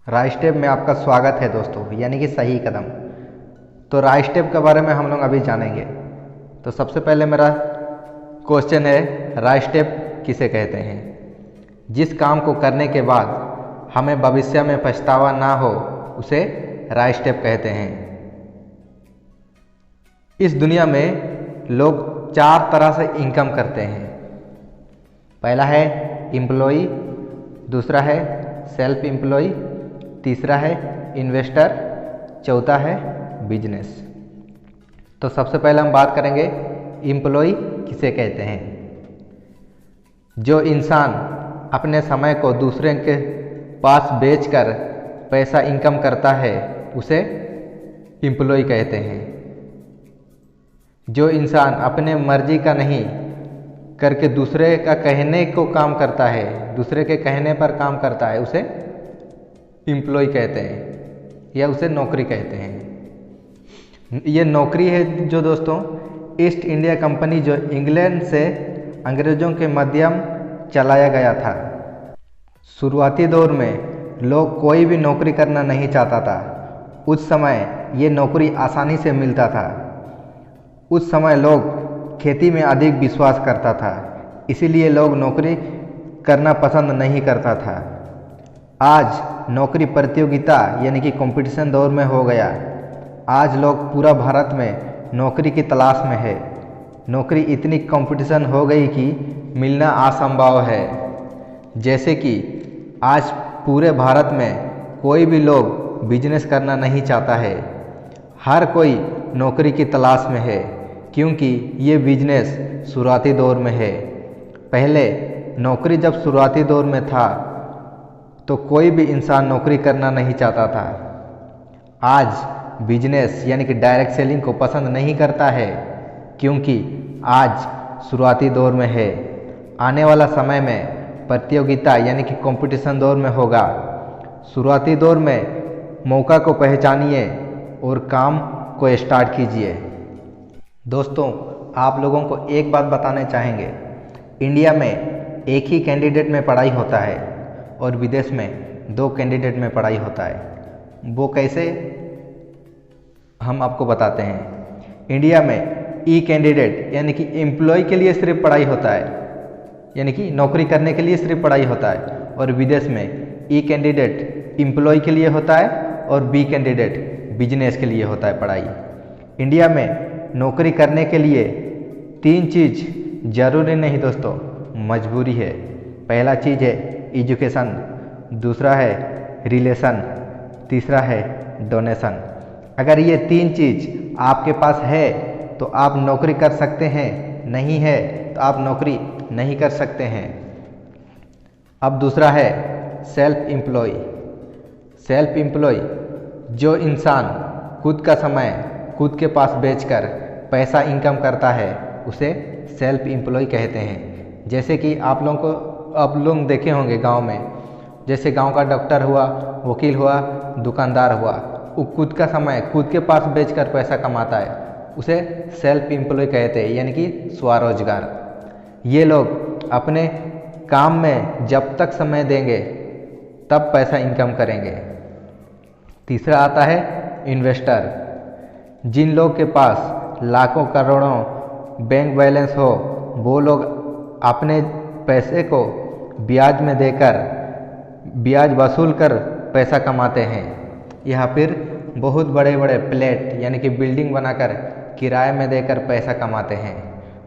Right step में आपका स्वागत है दोस्तों, यानी कि सही कदम। तो राइट स्टेप के बारे में हम लोग अभी जानेंगे। तो सबसे पहले मेरा क्वेश्चन है, राइट स्टेप किसे कहते हैं? जिस काम को करने के बाद हमें भविष्य में पछतावा ना हो उसे राइट स्टेप कहते हैं। इस दुनिया में लोग 4 तरह से इनकम करते हैं। पहला है एम्प्लॉई, दूसरा है सेल्फ एम्प्लॉय, तीसरा है इन्वेस्टर, चौथा है बिजनेस। तो सबसे पहले हम बात करेंगे एम्प्लॉय किसे कहते हैं। जो इंसान अपने समय को दूसरे के पास बेचकर पैसा इनकम करता है उसे एम्प्लॉय कहते हैं। जो इंसान अपने मर्जी का नहीं करके दूसरे का कहने को काम करता है, दूसरे के कहने पर काम करता है, उसे एम्प्लॉय कहते हैं या उसे नौकरी कहते हैं। ये नौकरी है जो दोस्तों ईस्ट इंडिया कंपनी जो इंग्लैंड से अंग्रेज़ों के माध्यम चलाया गया था। शुरुआती दौर में लोग कोई भी नौकरी करना नहीं चाहता था। उस समय ये नौकरी आसानी से मिलता था। उस समय लोग खेती में अधिक विश्वास करता था, इसीलिए लोग नौकरी करना पसंद नहीं करता था। आज नौकरी प्रतियोगिता यानी कि कंपटीशन दौर में हो गया। आज लोग पूरा भारत में नौकरी की तलाश में है। नौकरी इतनी कंपटीशन हो गई कि मिलना असंभव है। जैसे कि आज पूरे भारत में कोई भी लोग बिजनेस करना नहीं चाहता है। हर कोई नौकरी की तलाश में है, क्योंकि ये बिजनेस शुरुआती दौर में है। पहले नौकरी जब शुरुआती दौर में था तो कोई भी इंसान नौकरी करना नहीं चाहता था। आज बिजनेस यानी कि डायरेक्ट सेलिंग को पसंद नहीं करता है, क्योंकि आज शुरुआती दौर में है। आने वाला समय में प्रतियोगिता यानी कि कंपटीशन दौर में होगा। शुरुआती दौर में मौका को पहचानिए और काम को स्टार्ट कीजिए। दोस्तों, आप लोगों को एक बात बताने चाहेंगे, इंडिया में एक ही कैंडिडेट में पढ़ाई होता है और विदेश में 2 कैंडिडेट में पढ़ाई होता है। वो कैसे, हम आपको बताते हैं। इंडिया में ई कैंडिडेट यानी कि एम्प्लॉय के लिए सिर्फ पढ़ाई होता है, यानी कि नौकरी करने के लिए सिर्फ पढ़ाई होता है। और विदेश में ई कैंडिडेट एम्प्लॉय के लिए होता है और बी कैंडिडेट बिजनेस के लिए होता है पढ़ाई। इंडिया में नौकरी करने के लिए 3 चीज़ जरूरी नहीं दोस्तों, मजबूरी है। पहला चीज़ है एजुकेशन, दूसरा है रिलेशन, तीसरा है डोनेशन। अगर ये 3 चीज़ आपके पास है तो आप नौकरी कर सकते हैं, नहीं है तो आप नौकरी नहीं कर सकते हैं। अब दूसरा है सेल्फ एम्प्लॉय। सेल्फ एम्प्लॉय जो इंसान खुद का समय खुद के पास बेचकर पैसा इनकम करता है उसे सेल्फ एम्प्लॉय कहते हैं। जैसे कि आप लोग देखे होंगे गांव में, जैसे गांव का डॉक्टर हुआ, वकील हुआ, दुकानदार हुआ, वो खुद का समय खुद के पास बेचकर पैसा कमाता है, उसे सेल्फ एम्प्लॉय कहते हैं, यानी कि स्वरोजगार। ये लोग अपने काम में जब तक समय देंगे तब पैसा इनकम करेंगे। तीसरा आता है इन्वेस्टर। जिन लोग के पास लाखों करोड़ों बैंक बैलेंस हो, वो लोग अपने पैसे को ब्याज में देकर, ब्याज वसूल कर पैसा कमाते हैं, या फिर बहुत बड़े बड़े फ्लैट यानी कि बिल्डिंग बनाकर किराए में देकर पैसा कमाते हैं,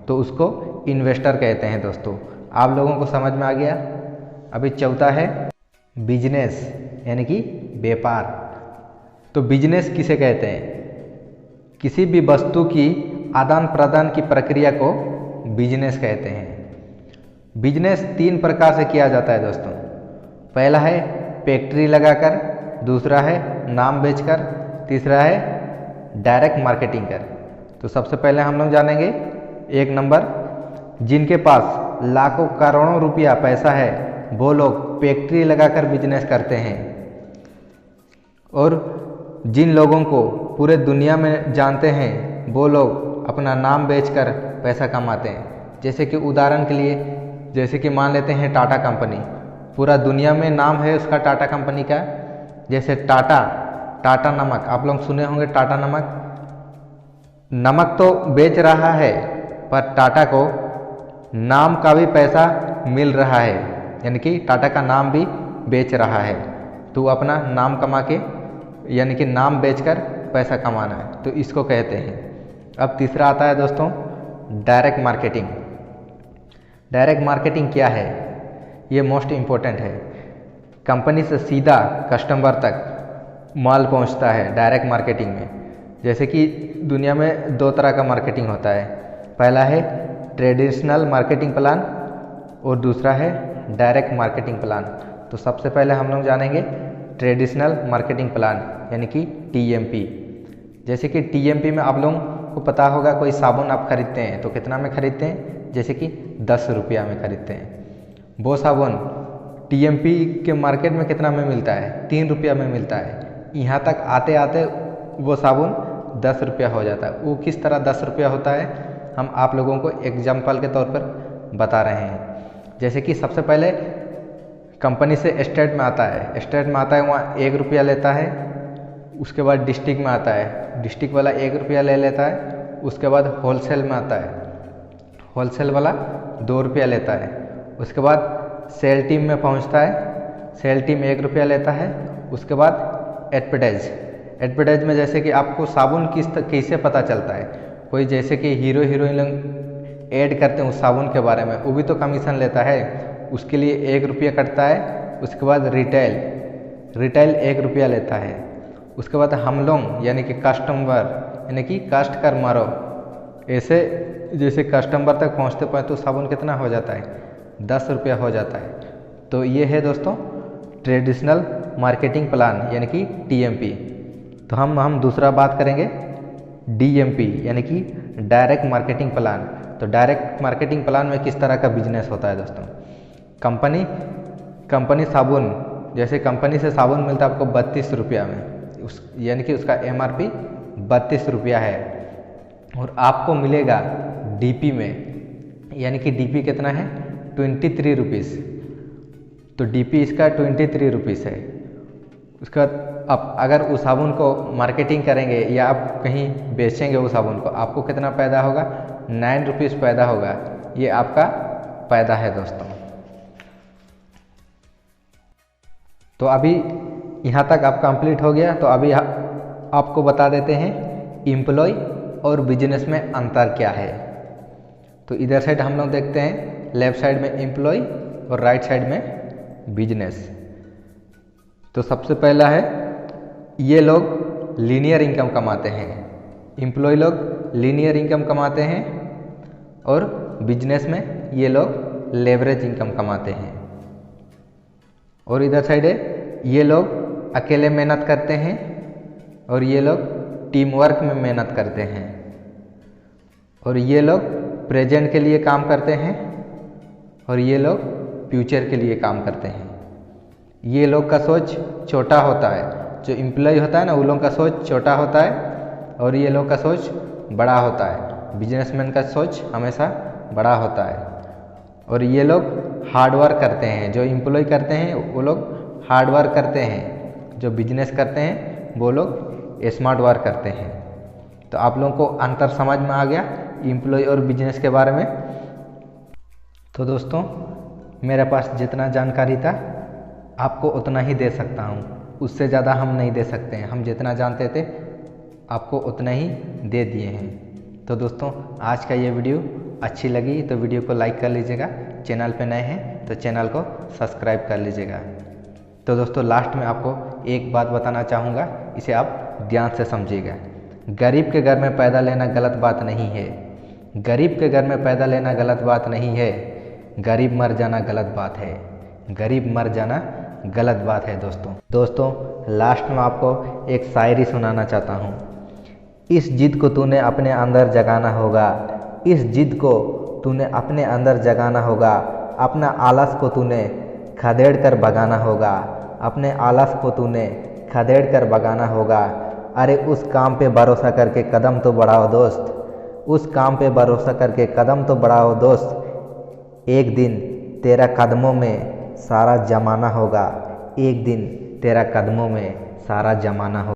तो उसको इन्वेस्टर कहते हैं। दोस्तों, आप लोगों को समझ में आ गया। अभी चौथा है बिजनेस यानी कि व्यापार। तो बिजनेस किसे कहते हैं? किसी भी वस्तु की आदान प्रदान की प्रक्रिया को बिजनेस कहते हैं। बिजनेस 3 प्रकार से किया जाता है दोस्तों। पहला है फैक्ट्री लगाकर, दूसरा है नाम बेचकर, तीसरा है डायरेक्ट मार्केटिंग कर। तो सबसे पहले हम लोग जानेंगे 1 नंबर, जिनके पास लाखों करोड़ों रुपया पैसा है वो लोग फैक्ट्री लगाकर बिजनेस करते हैं। और जिन लोगों को पूरे दुनिया में जानते हैं वो लोग अपना नाम बेचकर पैसा कमाते हैं। जैसे कि उदाहरण के लिए, जैसे कि मान लेते हैं टाटा कंपनी, पूरा दुनिया में नाम है उसका टाटा कंपनी का। जैसे टाटा, टाटा नमक, आप लोग सुने होंगे टाटा नमक। नमक तो बेच रहा है पर टाटा को नाम का भी पैसा मिल रहा है, यानी कि टाटा का नाम भी बेच रहा है। तो अपना नाम कमा के, यानी कि नाम बेचकर पैसा कमाना है, तो इसको कहते हैं। अब तीसरा आता है दोस्तों डायरेक्ट मार्केटिंग। डायरेक्ट मार्केटिंग क्या है? ये मोस्ट इम्पोर्टेंट है। कंपनी से सीधा कस्टमर तक माल पहुंचता है डायरेक्ट मार्केटिंग में। जैसे कि दुनिया में दो तरह का मार्केटिंग होता है, पहला है ट्रेडिशनल मार्केटिंग प्लान और दूसरा है डायरेक्ट मार्केटिंग प्लान। तो सबसे पहले हम लोग जानेंगे ट्रेडिशनल मार्केटिंग प्लान, यानी कि TMP। जैसे कि TMP में आप लोगों को पता होगा, कोई साबुन आप खरीदते हैं तो कितना में खरीदते हैं? जैसे कि 10 रुपया में खरीदते हैं। वो साबुन TMP के मार्केट में कितना में मिलता है? 3 रुपया में मिलता है। यहाँ तक आते आते वो साबुन 10 रुपया हो जाता है। वो किस तरह 10 रुपया होता है, हम आप लोगों को एग्जाम्पल के तौर पर बता रहे हैं। जैसे कि सबसे पहले कंपनी से स्टेट में आता है, स्टेट में आता है वहाँ 1 रुपया लेता है। उसके बाद डिस्ट्रिक्ट में आता है, डिस्ट्रिक्ट वाला 1 रुपया ले लेता है। उसके बाद होलसेल में आता है, होलसेल वाला 2 रुपया लेता है। उसके बाद सेल टीम में पहुंचता है, सेल टीम 1 रुपया लेता है। उसके बाद एडवर्टाइज, एडवर्टाइज में जैसे कि आपको साबुन कैसे पता चलता है, कोई जैसे कि हीरो हीरोइन लोग ऐड करते हैं उस साबुन के बारे में, वो भी तो कमीशन लेता है, उसके लिए 1 रुपया कटता है। उसके बाद रिटेल, रिटेल 1 रुपया लेता है। उसके बाद हम लोग यानी कि कस्टमर, यानी कि कास्ट कर मारो, ऐसे जैसे कस्टमर तक पहुंचते तो साबुन कितना हो जाता है? 10 रुपया हो जाता है। तो ये है दोस्तों ट्रेडिशनल मार्केटिंग प्लान, यानी कि TMP। तो हम दूसरा बात करेंगे DMP, यानी कि डायरेक्ट मार्केटिंग प्लान। तो डायरेक्ट मार्केटिंग प्लान में किस तरह का बिजनेस होता है दोस्तों? कंपनी साबुन, जैसे कंपनी से साबुन मिलता है आपको 32 रुपया में, यानी कि उसका MRP 32 रुपया है, और आपको मिलेगा DP में, यानी कि DP कितना है? 23 रुपीज़। तो DP इसका 23 रुपीज़ है। उसका आप अगर उस साबुन को मार्केटिंग करेंगे या आप कहीं बेचेंगे उस साबुन को, आपको कितना पैदा होगा? 9 रुपीज़ पैदा होगा। ये आपका पैदा है दोस्तों। तो अभी यहाँ तक आप कंप्लीट हो गया। तो अभी आपको बता देते हैं एम्प्लॉय और बिजनेस में अंतर क्या है। तो इधर साइड हम लोग देखते हैं, लेफ्ट साइड में एम्प्लॉय और राइट साइड में बिजनेस। तो सबसे पहला है, ये लोग लीनियर इनकम कमाते हैं, एम्प्लॉय लोग लीनियर इनकम कमाते हैं, और बिजनेस में ये लोग लेवरेज इनकम कमाते हैं। और इधर साइड है, ये लोग अकेले मेहनत करते हैं और ये लोग टीम वर्क में मेहनत करते हैं। और ये लोग प्रेजेंट के लिए काम करते हैं और ये लोग फ्यूचर के लिए काम करते हैं। ये लोग का सोच छोटा होता है, जो एम्प्लॉय होता है ना, वो लोग का सोच छोटा होता है और ये लोग का सोच बड़ा होता है। बिजनेसमैन का सोच हमेशा बड़ा होता है। और ये लोग हार्ड वर्क करते हैं, जो एम्प्लॉय करते हैं वो लोग हार्ड वर्क करते हैं, जो बिजनेस करते हैं वो लोग स्मार्ट वर्क करते हैं। तो आप लोगों को अंतर समझ में आ गया एम्प्लॉय और बिजनेस के बारे में। तो दोस्तों, मेरे पास जितना जानकारी था आपको उतना ही दे सकता हूँ, उससे ज़्यादा हम नहीं दे सकते हैं। हम जितना जानते थे आपको उतना ही दे दिए हैं। तो दोस्तों, आज का ये वीडियो अच्छी लगी तो वीडियो को लाइक कर लीजिएगा, चैनल पे नए हैं तो चैनल को सब्सक्राइब कर लीजिएगा। तो दोस्तों, लास्ट में आपको एक बात बताना चाहूँगा, इसे आप ध्यान से समझिएगा। गरीब के घर में पैदा लेना गलत बात नहीं है, गरीब के घर में पैदा लेना गलत बात नहीं है, गरीब मर जाना गलत बात है, गरीब मर जाना गलत बात है। दोस्तों लास्ट में आपको एक शायरी सुनाना चाहता हूँ। इस जिद को तूने अपने अंदर जगाना होगा, इस जिद को तूने अपने अंदर जगाना होगा, अपना आलस को तूने खदेड़ कर भगाना होगा, अपने आलस को तूने खदेड़ कर भगाना होगा। अरे उस काम पे भरोसा करके कदम तो बढ़ाओ दोस्त, उस काम पे भरोसा करके कदम तो बढ़ाओ दोस्त। एक दिन तेरा कदमों में सारा जमाना होगा, एक दिन तेरा कदमों में सारा जमाना हो।